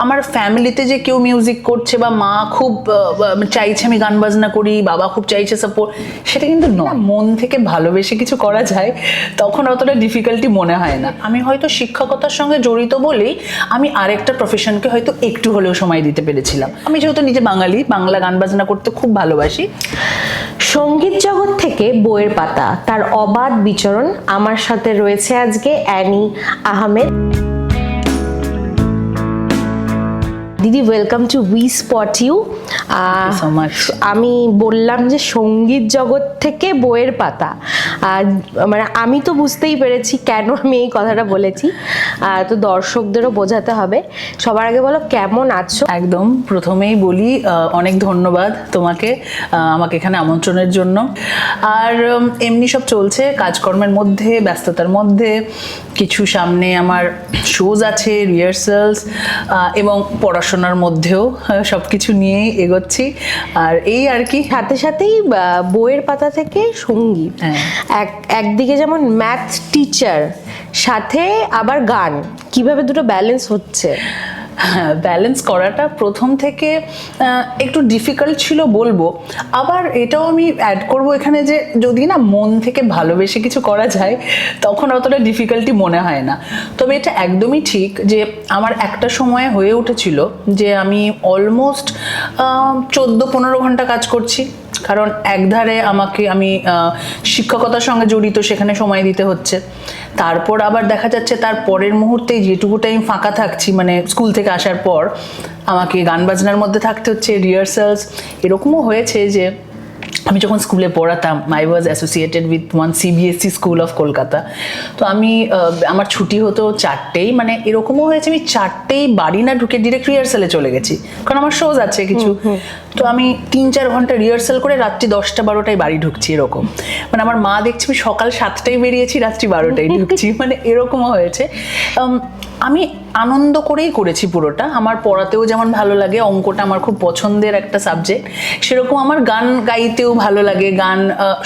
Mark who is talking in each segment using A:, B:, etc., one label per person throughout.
A: আমার ফ্যামিলিতে যে কেউ মিউজিক করছে বা মা খুব চাইছে আমি গান বাজনা করি, বাবা খুব চাইছে সাপোর্ট, সেটা কিন্তু নয়। মন থেকে ভালোবেসে কিছু করা যায় তখন অতটা ডিফিকাল্টি মনে হয় না। আমি হয়তো শিক্ষকতার সঙ্গে জড়িত বলেই আমি আরেকটা প্রফেশনকে হয়তো একটু হলেও সময় দিতে পেরেছিলাম। আমি যেহেতু নিজে বাঙালি, বাংলা গান বাজনা করতে খুব ভালোবাসি।
B: সঙ্গীত জগৎ থেকে বইয়ের পাতা, তার অবাধ বিচরণ। আমার সাথে রয়েছে আজকে অ্যানি আহমেদ। দিদি, welcome to we spot you. আমি বললাম যে সঙ্গীত জগৎ থেকে বইয়ের পাতা, মানে আমি তো বুঝতেই পেরেছি কেন আমি এই কথাটা বলেছি, তো দর্শকদেরও বোঝাতে হবে। সবার আগে বলো, কেমন আছো?
A: একদম প্রথমেই বলি অনেক ধন্যবাদ তোমাকে আমাকে এখানে আমন্ত্রণের জন্য। আর এমনি সব চলছে, কাজকর্মের মধ্যে, ব্যস্ততার মধ্যে। কিছু সামনে আমার শোজ আছে, রিহার্সালস এবং পড়াশোনার মধ্যেও সব কিছু নিয়েই এগোচ্ছি। আর এই আর কি,
B: সাথে সাথেই বইয়ের পাতা থেকে সঙ্গীত, একদিকে যেমন ম্যাথ টিচার, সাথে আবার গান, কিভাবে দুটো ব্যালেন্স হচ্ছে?
A: ব্যালেন্স করাটা প্রথম থেকে একটু ডিফিকাল্ট ছিল বলবো। আবার এটাও আমি অ্যাড করব এখানে যে যদি না মন থেকে ভালোবেসে কিছু করা যায় তখন অতটা ডিফিকাল্টি মনে হয় না। তবে এটা একদমই ঠিক যে আমার একটা সময় হয়ে উঠেছিল যে আমি অলমোস্ট 14-15 ঘন্টা কাজ করছি, কারণ একধারে আমি শিক্ষকতার সঙ্গে জড়িত, সেখানে সময় দিতে হচ্ছে। তারপর আবার দেখা যাচ্ছে তার পরের মুহূর্তেই যেটুকু টাইম ফাঁকা থাকছি, মানে স্কুল থেকে আসার পর আমাকে গান বাজনার মধ্যে থাকতে হচ্ছে, রিহার্সালস। এরকমও হয়েছে যে আমি যখন স্কুলে পড়াতাম, I was associated with one CBSE school of Kolkata. তো আমার ছুটি হতো 4টেই, মানে এরকমও হয়েছে আমি 4টেই বাড়ি না ঢুকে ডিরেক্ট রিহার্সালে চলে গেছি, কারণ আমার শোজ আছে কিছু। তো আমি 3-4 ঘন্টা রিহার্সাল করে রাত্রি 10টা-12টায় বাড়ি ঢুকছি, এরকম। মানে আমার মা দেখছি আমি সকাল 7টায় বেরিয়েছি, রাত্রি 12টায় ঢুকছি, মানে এরকমও হয়েছে। আমি আনন্দ করেই করেছি পুরোটা। আমার পড়াতেও যেমন ভালো লাগে, অঙ্কটা আমার খুব পছন্দের একটা সাবজেক্ট, সেরকম আমার গান গাইতেও ভালো লাগে, গান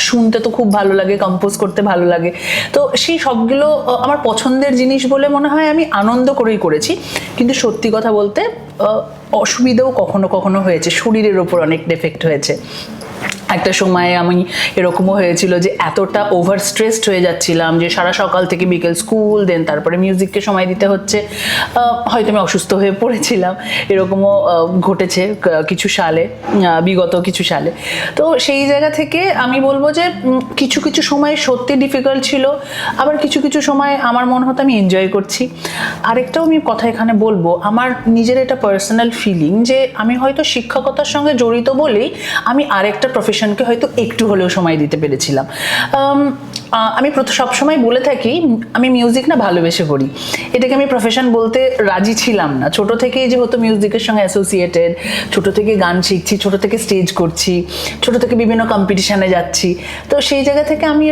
A: শুনতে তো খুব ভালো লাগে, কম্পোজ করতে ভালো লাগে। তো সেই সবগুলো আমার পছন্দের জিনিস বলে মনে হয় আমি আনন্দ করেই করেছি। কিন্তু সত্যি কথা বলতে অসুবিধাও কখনো কখনো হয়েছে, শরীরের ওপর অনেক এফেক্ট হয়েছে। একটা সময়ে আমি এরকমও হয়েছিল যে এতটা ওভার স্ট্রেসড হয়ে যাচ্ছিলাম যে সারা সকাল থেকে বিকেল স্কুল, দেন তারপরে মিউজিককে সময় দিতে হচ্ছে, হয়তো আমি অসুস্থ হয়ে পড়েছিলাম। এরকমও ঘটেছে কিছু সালে, বিগত কিছু সালে। তো সেই জায়গা থেকে আমি বলবো যে কিছু কিছু সময় সত্যি ডিফিকাল্ট ছিল, আবার কিছু কিছু সময় আমার মনে হতো আমি এনজয় করছি। আরেকটাও আমি কথা এখানে বলবো, আমার নিজের এটা পার্সোনাল ফিলিং যে আমি হয়তো শিক্ষকতার সঙ্গে জড়িত বলেই আমি আরেকটা প্রফেশনকে হয়তো একটু হলেও সময় দিতে পেরেছিলাম। আমি সবসময় বলে থাকি আমি মিউজিক না ভালোবেসে করি, এটাকে আমি প্রফেশন বলতে রাজি ছিলাম না। ছোট থেকেই যেহেতু মিউজিকের সঙ্গে অ্যাসোসিয়েটেড, ছোট থেকে গান শিখছি, ছোট থেকে স্টেজ করছি, ছোট থেকে বিভিন্ন কম্পিটিশানে যাচ্ছি। তো সেই জায়গা থেকে আমি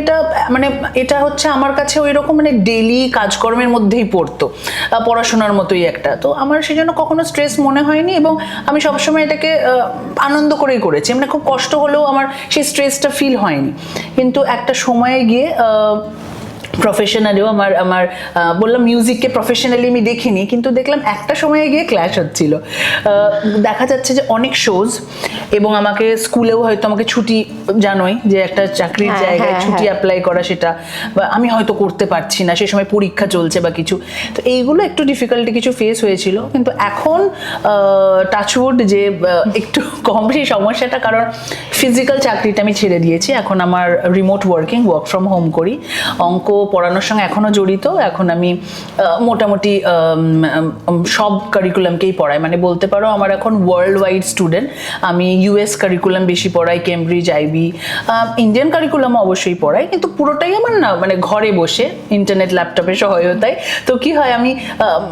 A: এটা হচ্ছে আমার কাছে ওই রকম মানে ডেইলি কাজকর্মের মধ্যেই পড়তো, পড়াশোনার মতোই একটা। তো আমার সেই জন্য কখনো স্ট্রেস মনে হয়নি এবং আমি সবসময় এটাকে আনন্দ করেই করেছি। মানে খুব কষ্ট হলেও আমার সেই স্ট্রেসটা ফিল হয়নি। কিন্তু একটা সময়ে গিয়ে প্রফেশনালিও আমার বললাম মিউজিককে প্রফেশনালি আমি দেখিনি, কিন্তু দেখলাম একটা সময়ে গিয়ে ক্ল্যাশ হচ্ছিল। দেখা যাচ্ছে যে অনেক শোজ, এবং আমাকে স্কুলেও হয়তো আমাকে ছুটি, জানোই যে একটা চাকরির জায়গায় ছুটি অ্যাপ্লাই করা, সেটা আমি হয়তো করতে পারছি না, সে সময় পরীক্ষা চলছে বা কিছু। তো এইগুলো একটু ডিফিকাল্টি কিছু ফেস হয়েছিল। কিন্তু এখন টাচউড যে একটু কম সেই সমস্যাটা, কারণ ফিজিক্যাল চাকরিটা আমি ছেড়ে দিয়েছি, এখন আমার রিমোট ওয়ার্ক ফ্রম হোম করি। অঙ্ক পড়ানোর সঙ্গে এখনো জড়িত। এখন আমি মোটামুটি সব কারিকুলামকেই পড়াই, মানে বলতে পারো আমার এখন ওয়ার্ল্ড ওয়াইড স্টুডেন্ট। আমি ইউএস কারিকুলাম বেশি পড়াই, কেমব্রিজ, আইবি, ইন্ডিয়ান কারিকুলাম অবশ্যই পড়াই, কিন্তু পুরোটাই আমার না মানে ঘরে বসে ইন্টারনেট ল্যাপটপের সহায়তায়। তো কি হয়, আমি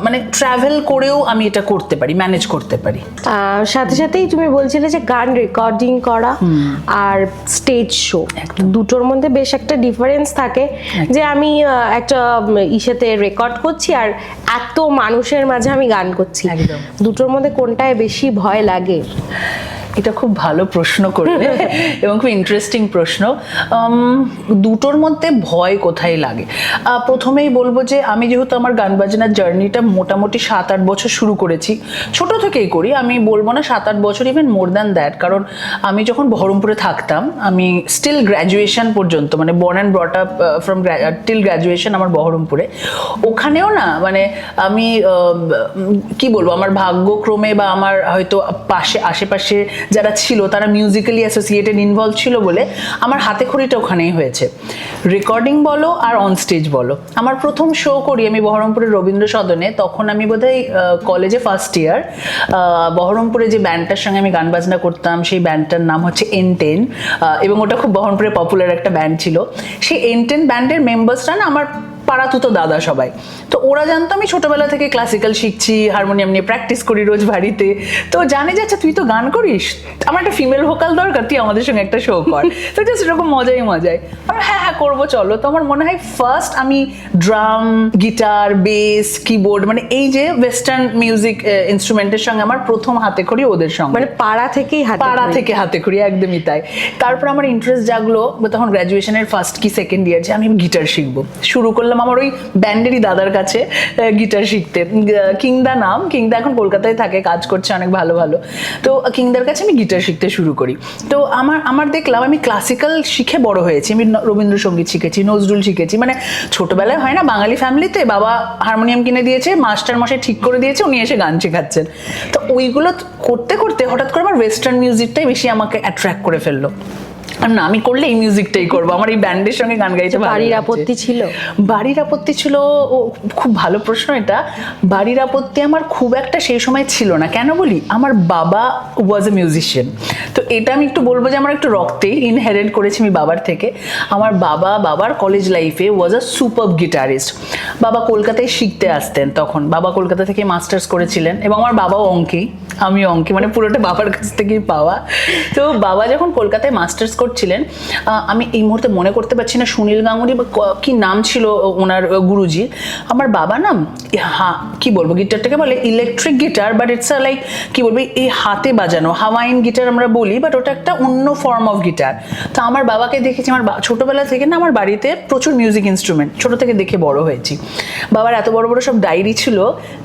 A: মানে ট্রাভেল করেও আমি এটা করতে পারি, ম্যানেজ করতে পারি।
B: সাথে সাথেই তুমি বলছিলে যে গান রেকর্ডিং করা আর স্টেজ শো, দুটোর মধ্যে বেশ একটা ডিফারেন্স থাকে। যে আমি একটা ইসেতে রেকর্ড করছি আর এত মানুষের মাঝে আমি গান করছি, দুটোর মধ্যে কোনটায় বেশি ভয় লাগে?
A: এটা খুব ভালো প্রশ্ন করলে এবং খুব ইন্টারেস্টিং প্রশ্ন। দুটোর মধ্যে ভয় কোথায় লাগে? প্রথমেই বলবো যে আমি যেহেতু আমার গান বাজনার জার্নিটা মোটামুটি 7-8 বছর শুরু করেছি, ছোট থেকেই করি, আমি বলবো না 7-8 বছর, ইভেন মোর দ্যান দ্যাট। কারণ আমি যখন বহরমপুরে থাকতাম, আমি স্টিল গ্র্যাজুয়েশন পর্যন্ত, মানে born and brought up from till graduation আমার বহরমপুরে। ওখানেও না মানে আমি কি বলবো, আমার ভাগ্যক্রমে বা আমার হয়তো আশেপাশে যারা ছিল তারা মিউজিক্যালি অ্যাসোসিয়েটেড ইনভলভ ছিল বলে আমার হাতে খড়িটা ওখানেই হয়েছে। রেকর্ডিং বলো আর অন স্টেজ বলো, আমার প্রথম শো করি আমি বহরমপুরের রবীন্দ্র সদনে, তখন আমি বোধহয় কলেজে ফার্স্ট ইয়ার। বহরমপুরে যে ব্যান্ডটার সঙ্গে আমি গান বাজনা করতাম সেই ব্যান্ডটার নাম হচ্ছে N10, এবং ওটা খুব বহরমপুরে পপুলার একটা ব্যান্ড ছিল। সেই N10 ব্যান্ডের মেম্বার্সরা না আমার পাড়াতুতো দাদা সবাই, তো ওরা জানতো আমি ছোটবেলা থেকে ক্লাসিক্যাল শিখছি, হারমোনিয়াম নিয়ে প্র্যাকটিস করি রোজ বাড়িতে। তো জানে যে আচ্ছা তুই তো গান করিস, আমার একটা ফিমেল ভোকাল দরকার, তুই আমাদের সঙ্গে একটা শো কর। তো জাস্ট এরকম মজাই মজায় আমরা হ্যাঁ হ্যাঁ করবো চলো। তো আমার মনে হয় ফার্স্ট আমি ড্রাম, গিটার, বেস, কিবোর্ড, মানে এই যে ওয়েস্টার্ন মিউজিক ইনস্ট্রুমেন্টের সঙ্গে আমার প্রথম হাতে খড়ি ওদের সঙ্গে,
B: মানে পাড়া থেকে
A: হাতে খড়ি, একদমই তাই। তারপর আমার ইন্টারেস্ট জাগলো তখন গ্র্যাজুয়েশনের ফার্স্ট কি সেকেন্ড ইয়ার, যে আমি গিটার শিখবো। শুরু করলাম আমার ওই ব্যান্ডেরই দাদার কাছে গিটার শিখতে। কিংদা নাম, কিংদা এখন কলকাতায় থাকে, কাজ করছে অনেক ভালো ভালো। তো কিংদার কাছে আমি গিটার শিখতে শুরু করি। তো আমার দেখলাম আমি ক্লাসিক্যাল শিখে বড় হয়েছি, আমি রবীন্দ্রসঙ্গীত শিখেছি, নজরুল শিখেছি। মানে ছোটবেলায় হয় না বাঙালি ফ্যামিলিতে, বাবা হারমোনিয়াম কিনে দিয়েছে, মাস্টার মশাই ঠিক করে দিয়েছে, উনি এসে গান শেখাচ্ছেন। তো ওইগুলো করতে করতে হঠাৎ করে আমার ওয়েস্টার্ন মিউজিকটাই বেশি আমাকে অ্যাট্রাক্ট করে ফেললো। আর না, আমি করলে এই মিউজিকটাই করবো, আমার এই ব্যান্ডের সঙ্গে গান গাইতে ভালো লাগছে।
B: বাড়ির আপত্তি ছিল?
A: বাড়ির আপত্তি ছিল, ও খুব ভালো প্রশ্ন এটা। বাড়ির আপত্তি আমার খুব একটা সেই সময় ছিল না। কেন বলি, আমার বাবা ওয়াজ এ মিউজিশিয়ান। তো এটা আমি একটু বলবো যে আমার একটু রক্তেই ইনহেরিট করেছি আমি বাবার থেকে। আমার বাবার কলেজ লাইফে ওয়াজ আ সুপারব গিটারিস্ট। বাবা কলকাতায় শিখতে আসতেন, তখন বাবা কলকাতা থেকে মাস্টার্স করেছিলেন, এবং আমার বাবাও অঙ্কে, আমিও অঙ্কে, মানে পুরোটা বাবার কাছ থেকেই পাওয়া। তো বাবা যখন কলকাতায় মাস্টার্স করছিলেন, আমি এই মুহূর্তে মনে করতে পারছি না সুনীল গাঙ্গুলি বা কি নাম ছিল ওনার গুরুজি, আমার বাবা না কি বলবো, গিটারটাকে বলে electric guitar, but it's like কি বলবো, এই হাতে বাজানো হাওয়াইন গিটার আমরা বলি, বাট ওটা একটা অন্য ফর্ম অফ গিটার। তো আমার বাবাকে দেখেছি, আমার ছোটবেলা থেকে না আমার বাড়িতে প্রচুর মিউজিক ইনস্ট্রুমেন্ট ছোট থেকে দেখে বড় হয়েছি। বাবার এত বড় বড় সব ডায়েরি ছিল,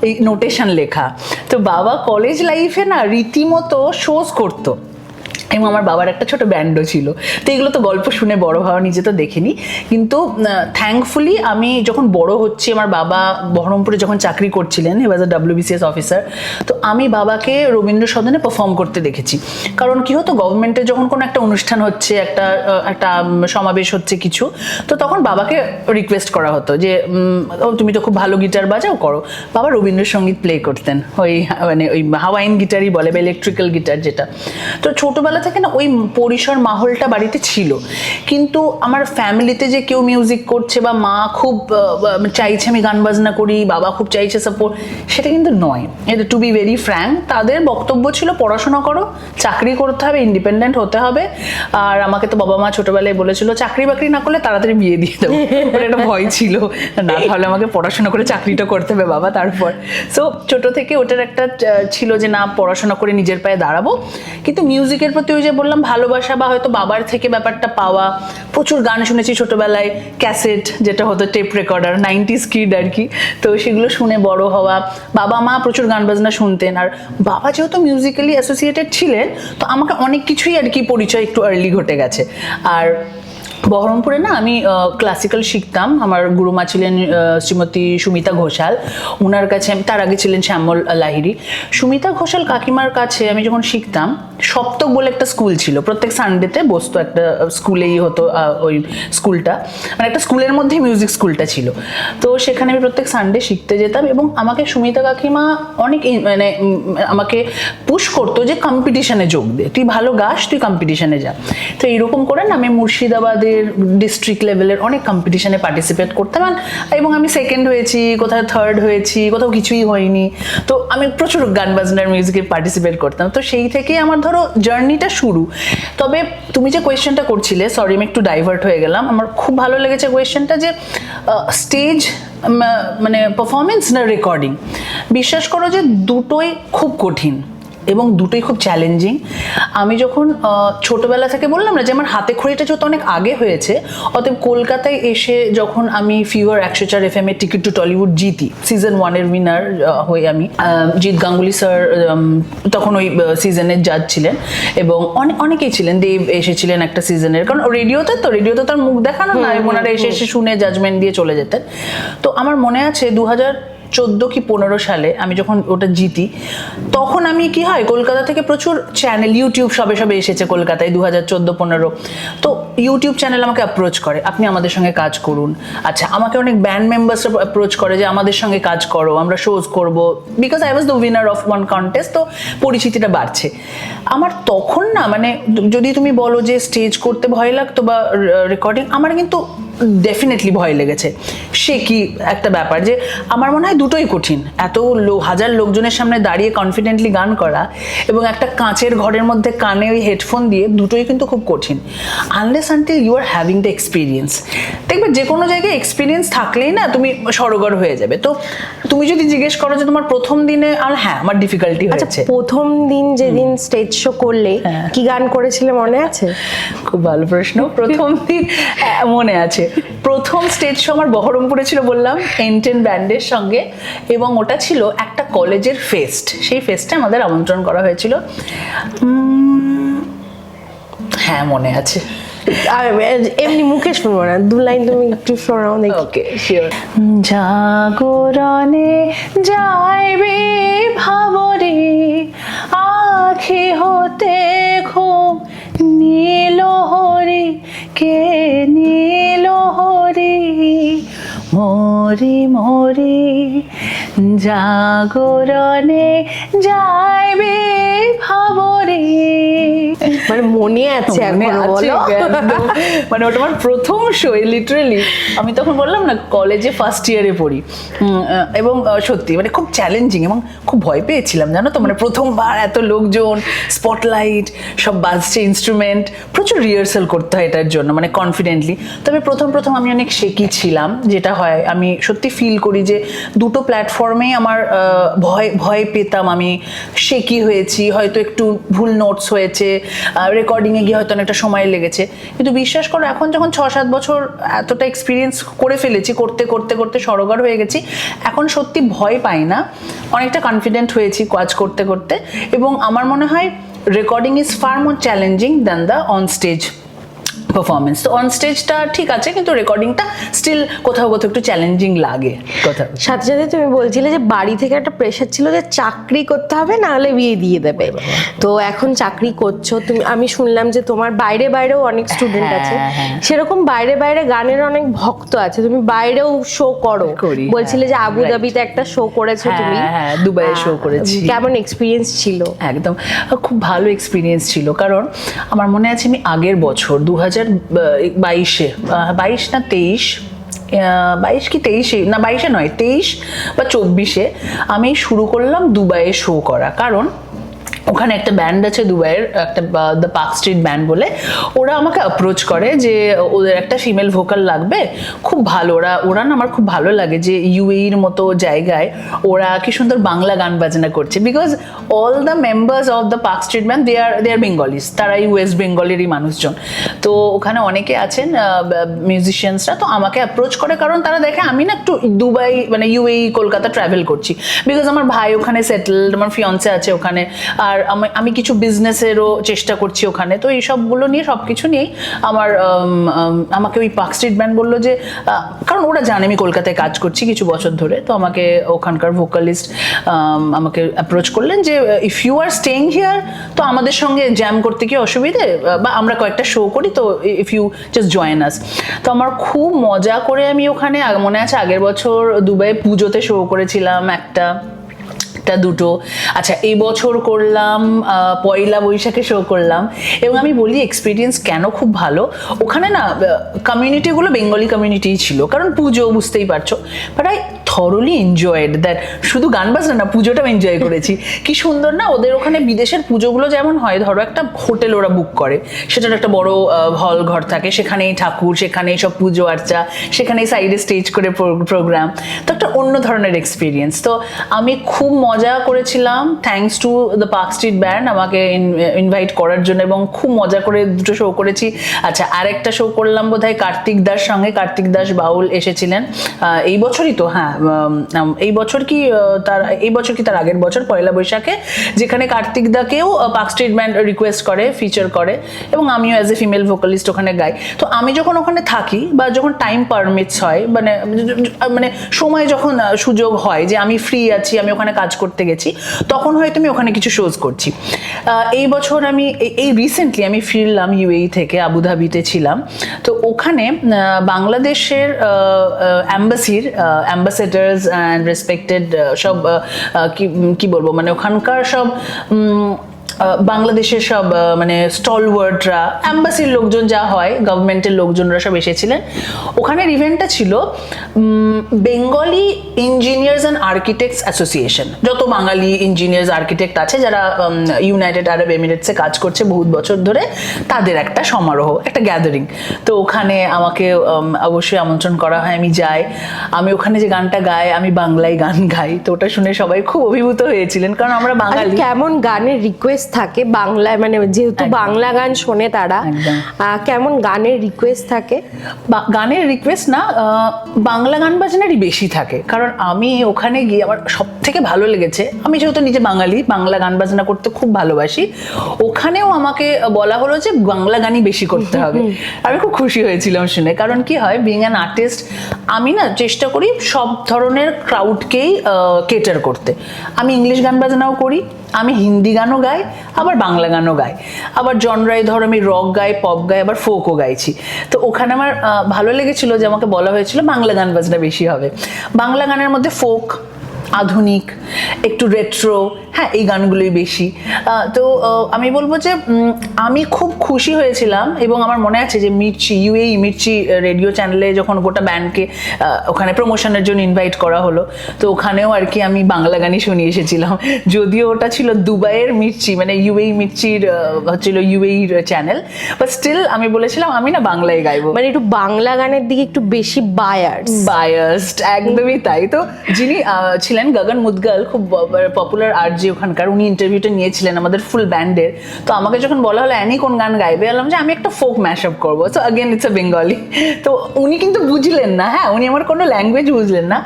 A: এই নোটেশন লেখা। তো বাবা কলেজ লাইফে না রীতিমতো শোজ করতো, এবং আমার বাবার একটা ছোট ব্যান্ডও ছিল। তো এগুলো তো গল্প শুনে বড় হওয়া, নিজে তো দেখিনি। কিন্তু থ্যাঙ্কফুলি আমি যখন বড় হচ্ছি, আমার বাবা বহরমপুরে যখন চাকরি করছিলেন, হি ওয়াজ আ WBCS অফিসার, তো আমি বাবাকে রবীন্দ্র সদনে পারফর্ম করতে দেখেছি। কারণ কি হতো, গভর্নমেন্টের যখন কোনো একটা অনুষ্ঠান হচ্ছে, একটা সমাবেশ হচ্ছে কিছু, তো তখন বাবাকে রিকোয়েস্ট করা হতো যে তুমি তো খুব ভালো গিটার বাজাও, করো। বাবা রবীন্দ্রসঙ্গীত প্লে করতেন, মানে ওই হাওয়াইন গিটারই বলে বা ইলেকট্রিক্যাল গিটার যেটা। তো ছোটবেলা থেকে না ওই পরিসর মাহলটা বাড়িতে ছিল। কিন্তু আমার ফ্যামিলিতে যে কেউ মিউজিক করছে বা মা খুব চাইছে আমি গান বাজনা করি, বাবা খুব চাইছে সাপোর্ট, সেটা কিন্তু নয়। এটা টু বি ভেরি ফ্র্যাঙ্ক, তাদের বক্তব্য ছিল পড়াশোনা করো, চাকরি করতে হবে, ইন্ডিপেন্ডেন্ট হতে হবে। আর আমাকে তো বাবা মা ছোটবেলায় বলেছিল চাকরি বাকরি না করলে তাড়াতাড়ি বিয়ে দিয়ে দেবো, একটা ভয় ছিল, না তাহলে আমাকে পড়াশোনা করে চাকরিটা করতে হবে বাবা। তারপর সো ছোট থেকে ওটার একটা ছিল যে না, পড়াশোনা করে নিজের পায়ে দাঁড়াবো। কিন্তু মিউজিকের প্রতি ওই যে বললাম ভালোবাসা, বা হয়তো বাবার থেকে ব্যাপারটা পাওয়া, প্রচুর গান শুনেছি ছোটবেলায়, ক্যাসেট যেটা হতো, টেপ রেকর্ডার, 90s কিড আর কি। তো সেগুলো শুনে বড় হওয়া, বাবা মা প্রচুর গান বাজনা শুনতেন, আর বাবা যেহেতু মিউজিক্যালি অ্যাসোসিয়েটেড ছিলেন, তো আমাকে অনেক কিছুই আর কি পরিচয় একটু আর্লি ঘটে গেছে। আর বহরমপুরে না আমি ক্লাসিক্যাল শিখতাম, আমার গুরুমা ছিলেন শ্রীমতী সুমিতা ঘোষাল, ওনার কাছে, তার আগে ছিলেন শ্যামল লাহিড়ী। সুমিতা ঘোষাল কাকিমার কাছে আমি যখন শিখতাম, সপ্তক বলে একটা স্কুল ছিল, প্রত্যেক সানডেতে বসতো, একটা স্কুলেই হতো ওই স্কুলটা, মানে একটা স্কুলের মধ্যেই মিউজিক স্কুলটা ছিল। তো সেখানে আমি প্রত্যেক সানডে শিখতে যেতাম, এবং আমাকে সুমিতা কাকিমা অনেক মানে আমাকে পুশ করতো যে কম্পিটিশনে যোগ দে, তুই ভালো গাস, তুই কম্পিটিশনে যা। তো এইরকম করে না আমি মুর্শিদাবাদের ডিস্ট্রিক্ট লেভেলের অনেক কম্পিটিশনে পার্টিসিপেট করতাম, এবং আমি সেকেন্ড হয়েছি, কোথাও থার্ড হয়েছি, কোথাও কিছুই হয়নি। তো আমি প্রচুর গান বাজনার মিউজিকে পার্টিসিপেট করতাম। তো সেই থেকেই আমার ধরো জার্নিটা শুরু। তবে তুমি যে কোয়েশ্চেনটা করছিলে, সরি আমি একটু ডাইভার্ট হয়ে গেলাম, আমার খুব ভালো লেগেছে কোয়েশ্চেনটা, যে স্টেজ মানে পারফরমেন্স না রেকর্ডিং। বিশ্বাস করো যে দুটোই খুব কঠিন। এবং দুটোই খুব চ্যালেঞ্জিং। আমি যখন ছোটবেলা থেকে বললাম না যে আমার হাতে খড়িটা যেহেতু অনেক আগে হয়েছে, অতএব কলকাতায় এসে যখন আমি ফিভার 104 FM এর টিকিট টু টলিউড জিতি, সিজন 1-এর উইনার হই আমি, জিৎ গাঙ্গুলি স্যার তখন ওই সিজনের জাজ ছিলেন এবং অনেকেই ছিলেন, দেব এসেছিলেন একটা সিজনের, কারণ রেডিওতে তার মুখ দেখানো না, ওনারা এসে শুনে জাজমেন্ট দিয়ে চলে যেতেন। তো আমার মনে আছে 2014 কি 15 সালে আমি যখন ওটা জিতি, তখন আমি কি হয় কলকাতা থেকে প্রচুর চ্যানেল, ইউটিউব সবে এসেছে কলকাতায় 2014-15, তো ইউটিউব চ্যানেল আমাকে অ্যাপ্রোচ করে, আপনি আমাদের সঙ্গে কাজ করুন। আচ্ছা, আমাকে অনেক ব্যান্ড মেম্বার্সরা অ্যাপ্রোচ করে যে আমাদের সঙ্গে কাজ করো, আমরা শোজ করব, because I was the winner of one contest, তো পরিচিতিটা বাড়ছে আমার। তখন না মানে যদি তুমি বলো যে স্টেজ করতে ভয় লাগতো বা রেকর্ডিং, আমার কিন্তু ডেফিনেটলি ভয় লেগেছে। সে কি একটা ব্যাপার যে আমার মনে হয় দুটোই কঠিন, এত হাজার লোকজনের সামনে দাঁড়িয়ে কনফিডেন্টলি গান করা এবং একটা কাঁচের ঘরের মধ্যে কানে ওই হেডফোন দিয়ে, দুটোই কিন্তু খুব কঠিন। Unless until you are having the experience, দেখবে যে কোনো জায়গায় এক্সপিরিয়েন্স থাকলেই না তুমি সড়গড় হয়ে যাবে। তো তুমি যদি জিজ্ঞেস করো যে তোমার প্রথম দিনে, হ্যাঁ আমার ডিফিকাল্টি হয়েছে।
B: প্রথম দিন যেদিন স্টেজ শো করলে কি গান করেছিলে মনে আছে?
A: খুব ভালো প্রশ্ন। প্রথম দিন মনে আছে, প্রথম স্টেজ শো আমার বহরমপুরে ছিল, বললাম N10 ব্যান্ডের সঙ্গে, এবং ওটা ছিল একটা কলেজের ফেস্ট। সেই ফেস্টে আমাদের আমন্ত্রণ করা হয়েছিল। হ্যাঁ মনে আছে,
B: আর এমনি মুখে শুনবো না, 2 লাইন তুমি একটু শোনাও দেখি।
A: Okay sure. জাগরণে যাইবে ভাবরে, আখি হতে ঘুম নীল হরি, কে নীল হরি, মরি মরি জাগরণে যাইবে ভাবরে।
B: মানে মনে আছে এখনো, বলো।
A: মানে ওটা আমার প্রথম শো, লিটারালি আমি তখন বললাম না কলেজে ফার্স্ট ইয়ারে পড়ি, এবং সত্যি মানে খুব চ্যালেঞ্জিং এবং খুব ভয় পেয়েছিলাম জানো তো, মানে প্রথমবার এত লোকজন, স্পটলাইট, সব বাজছে ইনস্ট্রুমেন্ট, প্রচুর রিহার্সাল করতে হয় এটার জন্য মানে কনফিডেন্টলি। তবে প্রথম আমি অনেক শেকি ছিলাম, যেটা হয় আমি সত্যি ফিল করি যে দুটো প্ল্যাটফর্মেই আমার ভয় পেতাম, আমি শেকি হয়েছি, হয়তো একটু ভুল নোটস হয়েছে, রেকর্ডিংয়ে গিয়ে হয়তো অনেকটা সময় লেগেছে। কিন্তু বিশ্বাস করো এখন যখন 6-7 বছর এতটা এক্সপিরিয়েন্স করে ফেলেছি, করতে সড়গড় হয়ে গেছি, এখন সত্যি ভয় পাই না, অনেকটা কনফিডেন্ট হয়েছি কাজ করতে। এবং আমার মনে হয় recording is far more challenging than the on stage performance. তো অন স্টেজটা ঠিক আছে, কিন্তু রেকর্ডিংটা স্টিল কোথাও একটু চ্যালেঞ্জিং লাগে।
B: সাথে তুমি বলছিলে যে বাড়ি থেকে একটা প্রেশার ছিল যে চাকরি করতে হবে, না হলে বিয়ে দিয়ে দেবে। তো এখন চাকরি করছো তুমি, আমি শুনলাম যে তোমার বাইরেও অনেক স্টুডেন্ট আছে, সেরকম বাইরে গানের অনেক ভক্ত আছে, তুমি বাইরেও শো করো, বলছিলে যে আবুধাবিতে একটা শো করেছো তুমি,
A: দুবাইয়ে শো করেছি।
B: কেমন এক্সপিরিয়েন্স ছিল?
A: একদম খুব ভালো এক্সপিরিয়েন্স ছিল, কারণ আমার মনে আছে আমি আগের বছর 2022-এ 22 না 23, 22 কি 23, না 22-এ নয় 23 বা 24-এ আমি শুরু করলাম দুবাইয়ে শো করা। কারণ ওখানে একটা ব্যান্ড আছে দুবাইয়ের, একটা দ্য পার্ক স্ট্রিট ব্যান্ড বলে, ওরা আমাকে অ্যাপ্রোচ করে যে ওদের একটা ফিমেল ভোকাল লাগবে, খুব ভালো, ওরা না আমার খুব ভালো লাগে যে ইউএইর মতো জায়গায় ওরা কি সুন্দর বাংলা গান বাজনা করছে, because all the members of the Park street band they are Bengalis, তারাই ওয়েস্ট বেঙ্গলেরই মানুষজন। তো ওখানে অনেকে আছেন মিউজিশিয়ানসরা, তো আমাকে অ্যাপ্রোচ করে কারণ তারা দেখে আমি না একটু দুবাই মানে ইউএই কলকাতা ট্রাভেল করছি, বিকজ আমার ভাই ওখানে সেটেলড, আমার ফিয়ন্সে আছে ওখানে, আর আমি কিছু বিজনেসেরও চেষ্টা করছি ওখানে। তো এই সবগুলো নিয়ে সবকিছু নিয়েই আমাকে ওই পার্ক স্ট্রিট ব্যান্ড বললো যে, কারণ ওরা জানে আমি কলকাতায় কাজ করছি কিছু বছর ধরে, তো আমাকে ওখানকার ভোকালিস্ট আমাকে অ্যাপ্রোচ করলেন যে if you are staying here, তো আমাদের সঙ্গে জ্যাম করতে কি অসুবিধে, বা আমরা কয়েকটা শো করি, তো if you just join us. তো আমার খুব মজা করে আমি ওখানে, মনে আছে আগের বছর দুবাইয়ে পুজোতে শো করেছিলাম একটা দুটো, আচ্ছা এই বছর করলাম পয়লা বৈশাখে শো করলাম। এবং আমি বলি এক্সপিরিয়েন্স কেন খুব ভালো, ওখানে না কমিউনিটিগুলো বেঙ্গলি কমিউনিটিই ছিল, কারণ পুজো বুঝতেই পারছো, but I thoroughly enjoyed that. শুধু গান বাজনা না, পুজোটাও এনজয় করেছি। কি সুন্দর না ওদের ওখানে বিদেশের পুজোগুলো যেমন হয়, ধরো একটা হোটেল ওরা বুক করে, সেটার একটা বড় হল ঘর থাকে, সেখানেই ঠাকুর, সেখানেই সব পুজো আর্চা, সেখানেই সাইডে স্টেজ করে প্রোগ্রাম, তো একটা অন্য ধরনের এক্সপিরিয়েন্স। তো আমি খুব মজা করেছিলাম, thanks to the Park street band আমাকে ইনভাইট করার জন্য, এবং খুব মজা করে দুটো শো করেছি। আচ্ছা, আরেকটা শো করলাম বোধহয় কার্তিক দাস সঙ্গে, কার্তিক দাস বাউল এসেছিলেন এই বছরই তো, হ্যাঁ এই বছর কি তার আগের বছর পয়লা বৈশাখে, যেখানে কার্তিক দাকেও পার্ক স্ট্রিট ব্যান্ড রিকোয়েস্ট করে, ফিচার করে, এবং আমিও অ্যাজ এ ফিমেল ভোকালিস্ট ওখানে গাই। তো আমি যখন ওখানে থাকি বা যখন টাইম পারমিটস হয়, মানে সময় যখন সুযোগ হয় যে আমি ফ্রি আছি, আমি ওখানে কাজ করতে গেছি, তখন হয়তো আমি ওখানে কিছু শোজ করছি। এই বছর আমি এই রিসেন্টলি আমি ফিরলাম ইউএই থেকে, আবুধাবিতে ছিলাম। তো ওখানে বাংলাদেশের অ্যাম্বাসেডার্স অ্যান্ড রেসপেক্টেড সব কি বলবো, মানে ওখানকার সব বাংলাদেশের সব মানে স্টলওয়ার্ডরা, অ্যাম্বাসির লোকজন যা হয়, গভর্নমেন্টের লোকজনরা সব এসেছিলেন। ওখানের ইভেন্টটা ছিল Bengali engineers and architects association. যত বাঙালি ইঞ্জিনিয়ার্স আর্কিটেক্ট আছে যারা ইউনাইটেড আরব এমিরেটসে কাজ করছে বহুত বছর ধরে, তাদের একটা সমারোহ, একটা গ্যাদারিং। তো ওখানে আমাকে অবশ্যই আমন্ত্রণ করা হয়, আমি যাই। আমি ওখানে যে গানটা গাই, আমি বাংলায় গান গাই, তো ওটা শুনে সবাই খুব অভিভূত হয়েছিলেন, কারণ আমরা বাঙালি।
B: কেমন গানের রিকোয়েস্ট থাকে বাংলায়, মানে যেহেতু বাংলা গান শোনে তারা, কেমন গানের রিকোয়েস্ট থাকে?
A: গানের রিকোয়েস্ট না, বাংলা গান বাজনারই বেশি থাকে, কারণ আমি ওখানে গিয়ে আমার সব থেকে ভালো লেগেছে, আমি যেহেতু নিজে বাঙালি, বাংলা গান বাজনা করতে খুব ভালোবাসি, ওখানেও আমাকে বলা হলো যে বাংলা গানই বেশি করতে হবে। আমি খুব খুশি হয়েছিলাম শুনে, কারণ কি হয়, বিং অ্যান আর্টিস্ট, আমি না চেষ্টা করি সব ধরনের ক্রাউডকেই কেটার করতে। আমি ইংলিশ গান বাজনাও করি, আমি হিন্দি গানও গাই, আবার বাংলা গানও গাই, আবার জনরাই ধরো আমি রক গাই, পপ গাই, আবার ফোকও গাইছি। তো ওখানে আমার ভালো লেগেছিল যে আমাকে বলা হয়েছিল বাংলা গান বাজনা বেশি হবে। বাংলা গানের মধ্যে ফোক, আধুনিক, একটু রেট্রো, হ্যাঁ এই গানগুলোই বেশি। তো আমি বলবো যে আমি খুব খুশি হয়েছিলাম, এবং আমার মনে আছে যে ইউএই মির্চি রেডিও চ্যানেলে যখন গোটা ব্যান্ডকে ওখানে প্রমোশনের জন্য ইনভাইট করা হলো, তো ওখানেও আর কি আমি বাংলা গানই শুনিয়ে এসেছিলাম, যদিও ওটা ছিল দুবাইয়ের মির্চি, মানে ইউএই মির্চির হচ্ছিল ইউএইর চ্যানেল, বাট স্টিল আমি বলেছিলাম আমি না বাংলায় গাইবো,
B: মানে একটু বাংলা গানের দিকে একটু বেশি বায়াসড।
A: একদমই তাই। তো যিনি ছিলেন গগন মুদগল, খুব পপুলার আরজি ওখানকার, উনি ইন্টারভিউটা নিয়েছিলেন আমাদের ফুল ব্যান্ডের। তো আমাকে যখন বলা হলো অ্যানি কোন গান গাইবে, বললাম যে আমি একটা ফোক ম্যাশ আপ করবো, so again it's a Bengali. তো উনি কিন্তু বুঝলেন না, হ্যাঁ উনি আমার কোনো ল্যাঙ্গুয়েজ বুঝলেন না,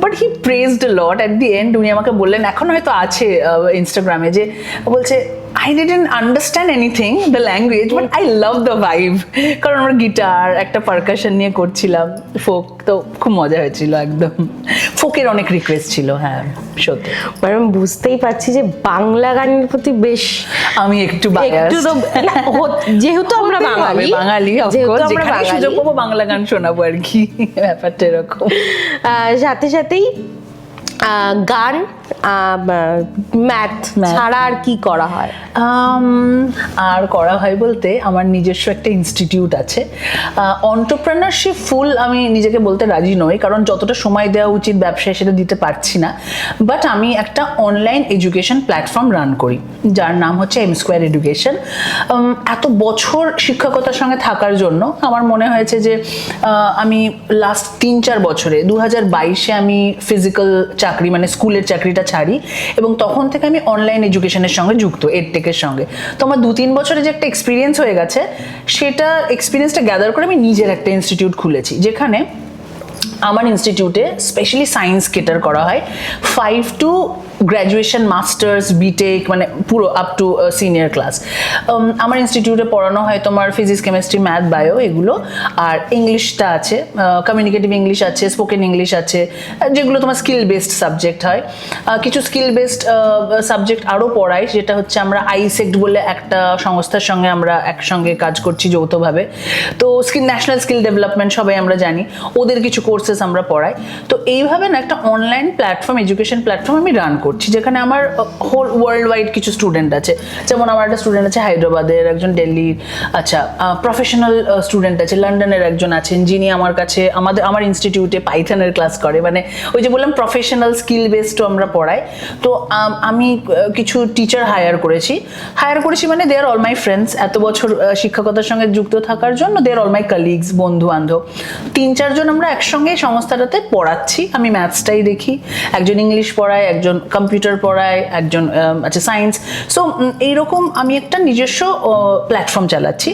A: but he praised a lot at the end. উনি আমাকে বললেন, এখন হয়তো আছে ইনস্টাগ্রামে, যে বলছে I didn't understand anything, the language, but I love the vibe. কারণ আমরা গিটার, একটা পারকাশন নিয়ে করছিলাম ফোক, তো খুব মজা হয়েছিল একদম। ফোকের অনেক রিকোয়েস্ট ছিল, হ্যাঁ সত্যি।
B: মানে আমি বুঝতেই পারছি যে বাংলা গানের প্রতি বেশ
A: আমি একটু
B: যেহেতু আমরা বাঙালি,
A: যেহেতু আমরা সুযোগ পাবো বাংলা গান শোনাবো আর কি, ব্যাপারটা এরকম।
B: সাথে সাথেই গান, ম্যাথ ছাড়া আর কি করা হয়?
A: আর করা হয় বলতে আমার নিজস্ব একটা ইনস্টিটিউট আছে। অন্টারপ্রেনারশিপ ফুল আমি নিজেকে বলতে রাজি নই, কারণ যতটা সময় দেওয়া উচিত ব্যবসায় সেটা দিতে পারছি না। বাট আমি একটা অনলাইন এডুকেশন প্ল্যাটফর্ম রান করি, যার নাম হচ্ছে এম স্কোয়ার এডুকেশন। এত বছর শিক্ষকতার সঙ্গে থাকার জন্য আমার মনে হয়েছে যে আমি লাস্ট 3-4 বছরে 2022-এ আমি ফিজিক্যাল চাকরি মানে স্কুলের চাকরিটা ছাড়ি, এবং তখন থেকে আমি অনলাইন এডুকেশনের সঙ্গে যুক্ত, এডটেকের সঙ্গে। তো আমার 2-3 বছরে যে একটা এক্সপিরিয়েন্স হয়ে গেছে, সেটা এক্সপিরিয়েন্সটা গ্যাদার করে আমি নিজের একটা ইনস্টিটিউট খুলেছি, যেখানে আমার ইনস্টিটিউটে স্পেশালি সায়েন্স কেটার করা হয় 5 to গ্র্যাজুয়েশন, মাস্টার্স, বিটেক, মানে পুরো আপ টু সিনিয়র ক্লাস। আমার ইনস্টিটিউটে পড়ানো হয় তোমার ফিজিক্স, কেমিস্ট্রি, ম্যাথ, বায়ো এগুলো, আর ইংলিশটা আছে, কমিউনিকেটিভ ইংলিশ আছে, স্পোকেন ইংলিশ আছে, যেগুলো তোমার স্কিল বেসড সাবজেক্ট হয়। কিছু স্কিল বেসড সাবজেক্ট আরও পড়াই, যেটা হচ্ছে আমরা আইসেক্ট বলে একটা সংস্থার সঙ্গে আমরা একসঙ্গে কাজ করছি যৌথভাবে। তো ন্যাশনাল স্কিল ডেভেলপমেন্ট সবাই আমরা জানি, ওদের কিছু কোর্সেস আমরা পড়াই। তো এইভাবে না একটা অনলাইন প্ল্যাটফর্ম, এডুকেশন প্ল্যাটফর্ম আমি রান করি। করছি, যেখানে আমার হোল ওয়ার্ল্ড ওয়াইড কিছু স্টুডেন্ট আছে। যেমন আমার একটা স্টুডেন্ট আছে হায়দ্রাবাদের, একজন দিল্লির, আচ্ছা প্রফেশনাল স্টুডেন্ট আছে লন্ডনের একজন আছেন, যিনি আমার কাছে আমার ইনস্টিটিউটে পাইথনের ক্লাস করে। মানে ওই যে বললাম প্রফেশনাল স্কিল বেসডও আমরা পড়াই। তো আমি কিছু টিচার হায়ার করেছি মানে দে আর অল মাই ফ্রেন্ডস। এত বছর শিক্ষকতার সঙ্গে যুক্ত থাকার জন্য দে আর অল মাই কালিগস, বন্ধু বান্ধব। 3-4 জন আমরা একসঙ্গে সংস্থাটাতে পড়াচ্ছি। আমি ম্যাথসটাই দেখি, একজন ইংলিশ পড়ায়, একজন কম্পিউটার পড়ায়, একজন আচ্ছা সায়েন্স। সো এইরকম আমি একটা নিজস্ব প্ল্যাটফর্ম চালাচ্ছি।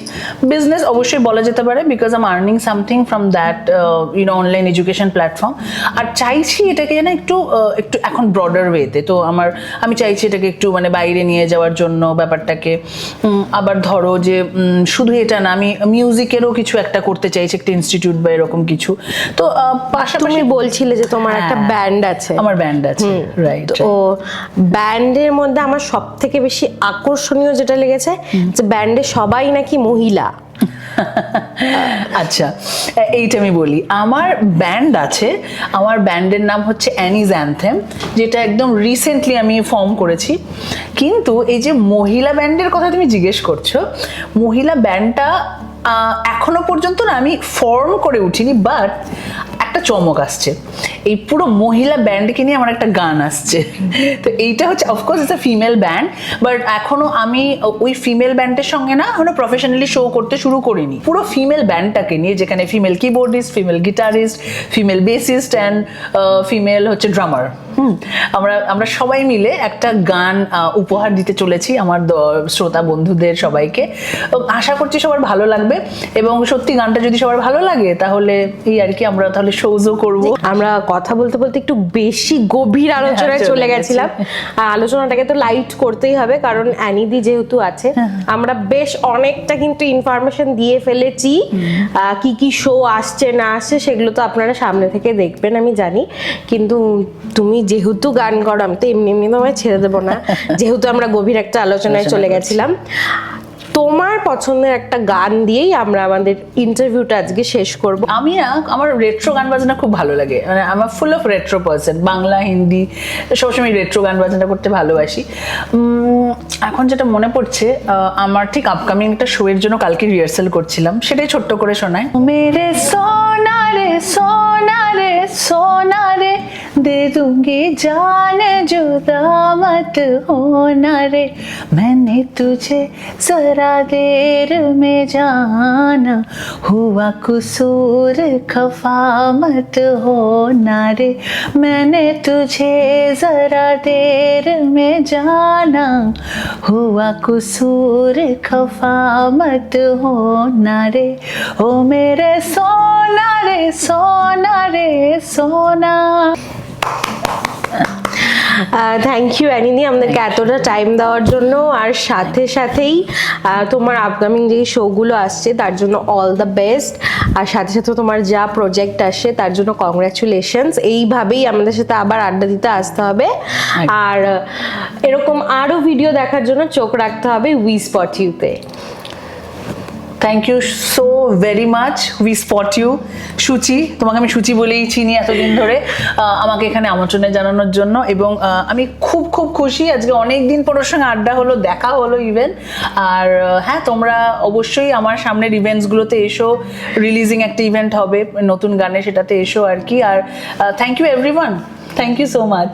A: বিজনেস অবশ্যই বলা যেতে পারে, because I am earning something from that online education platform. আর চাইছি এটাকে যেন একটু এখন ব্রডার ওয়েতে। তো আমি চাইছি এটাকে একটু মানে বাইরে নিয়ে যাওয়ার জন্য ব্যাপারটাকে। আবার ধরো যে শুধু এটা না, আমি মিউজিকেরও কিছু একটা করতে চাইছি, একটা ইনস্টিটিউট বা এরকম কিছু। তো পাশাপাশি
B: তুমি বলছিলে যে তোমার একটা ব্যান্ড আছে।
A: আমার ব্যান্ড আছে, রাইট।
B: তো ব্যান্ডের মধ্যে আমার সব থেকে বেশি আকর্ষণীয় যেটা লেগেছে যে ব্যান্ডে সবাই নাকি মহিলা।
A: আচ্ছা, এইটা আমি বলি। আমার ব্যান্ড আছে, আমার ব্যান্ডের নাম হচ্ছে অ্যানিজ অ্যানথেম, যেটা একদম রিসেন্টলি আমি ফর্ম করেছি। কিন্তু এই যে মহিলা ব্যান্ডের কথা তুমি জিজ্ঞেস করছো, মহিলা ব্যান্ডটা এখনো পর্যন্ত না আমি ফর্ম করে উঠিনি, বাট একটা চমক আসছে। এই পুরো মহিলা ব্যান্ডকে নিয়ে আমার একটা গান আসছে। তো এইটা হচ্ছে of course it's a female band, but এখনো আমি ওই ফিমেল ব্যান্ডের সঙ্গে না এখনো প্রফেশনালি শো করতে শুরু করিনি। পুরো ফিমেল ব্যান্ডটাকে নিয়ে, যেখানে female keyboardist, female guitarist, female bassist and female হচ্ছে ড্রামার, আমরা সবাই মিলে একটা গান উপহার দিতে চলেছি আমার শ্রোতা বন্ধুদের সবাইকে। আশা করছি সবার ভালো লাগবে, এবং সত্যি গানটা যদি সবার ভালো লাগে তাহলে এই আর কি, আমরা তাহলে শোজও করবো।
B: আমরা কথা বলতে বলতে একটু বেশি গভীর আলোচনায় চলে গেছিলাম। আর আলোচনাটাকে তো লাইট করতেই হবে, কারণ অ্যানিদি যেহেতু আছে। আমরা বেশ অনেকটা কিন্তু ইনফরমেশন দিয়ে ফেলেছি। কি কি শো আসছে না আসছে সেগুলো তো আপনারা সামনে থেকে দেখবেন আমি জানি, কিন্তু তুমি যেহেতু গান করো, আমি তো এমনি এমনি তোমায় ছেড়ে দেবো না, যেহেতু আমরা গভীর একটা আলোচনায় চলে গেছিলাম। তোমার পছন্দের একটা গান দিয়েই আমরা আমাদের ইন্টারভিউটা আজকে শেষ করব।
A: আমি না, আমার রেট্রো গান বাজনা খুব ভালো লাগে। মানে আমার full of retro person, Bangla Hindi সবসময় রেট্রো গান বাজনা করতে ভালোবাসি। এখন যেটা মনে পড়ছে, আমার ঠিক আপকামিং একটা শো এর জন্য কালকে রিহার্সাল করছিলাম, সেটাই ছোট্ট করে শোনায়। মেরে সোনা রে সোনা রে সোনা রে दे दूंगी जान जुदा मत होना रे, मैंने तुझे जरा देर में जाना, हुआ कसूर खफा मत होना रे, मैंने तुझे जरा देर में जाना, हुआ कसूर खफा मत होना रे, ओ मेरे सोना रे सोना रे सोना।
B: থ্যাংক ইউ অ্যানিদি আমাদেরকে এতটা টাইম দেওয়ার জন্য। আর সাথে সাথেই তোমার আপকামিং যে শোগুলো আসছে তার জন্য অল দ্য বেস্ট। আর সাথে সাথে তোমার যা প্রজেক্ট আসছে তার জন্য কংগ্রাচুলেশনস। এইভাবেই আমাদের সাথে আবার আড্ডা দিতে আসতে হবে, আর এরকম আরও ভিডিও দেখার জন্য চোখ রাখতে হবে উই স্পট ইউতে।
A: Thank you so very much, we spot you. Suchi, তোমাকে আমি সুচি বলেই চিনি এতদিন ধরে, আমাকে এখানে আমন্ত্রণে জানানোর জন্য। এবং আমি খুব খুব খুশি, আজকে অনেক দিন পর ওর সঙ্গে আড্ডা হলো, দেখা হলো ইভেন। আর হ্যাঁ, তোমরা অবশ্যই আমার সামনের ইভেন্টসগুলোতে এসো, রিলিজিং একটা ইভেন্ট হবে নতুন গানে, সেটাতে এসো আর কি। আর thank you everyone, thank you so much.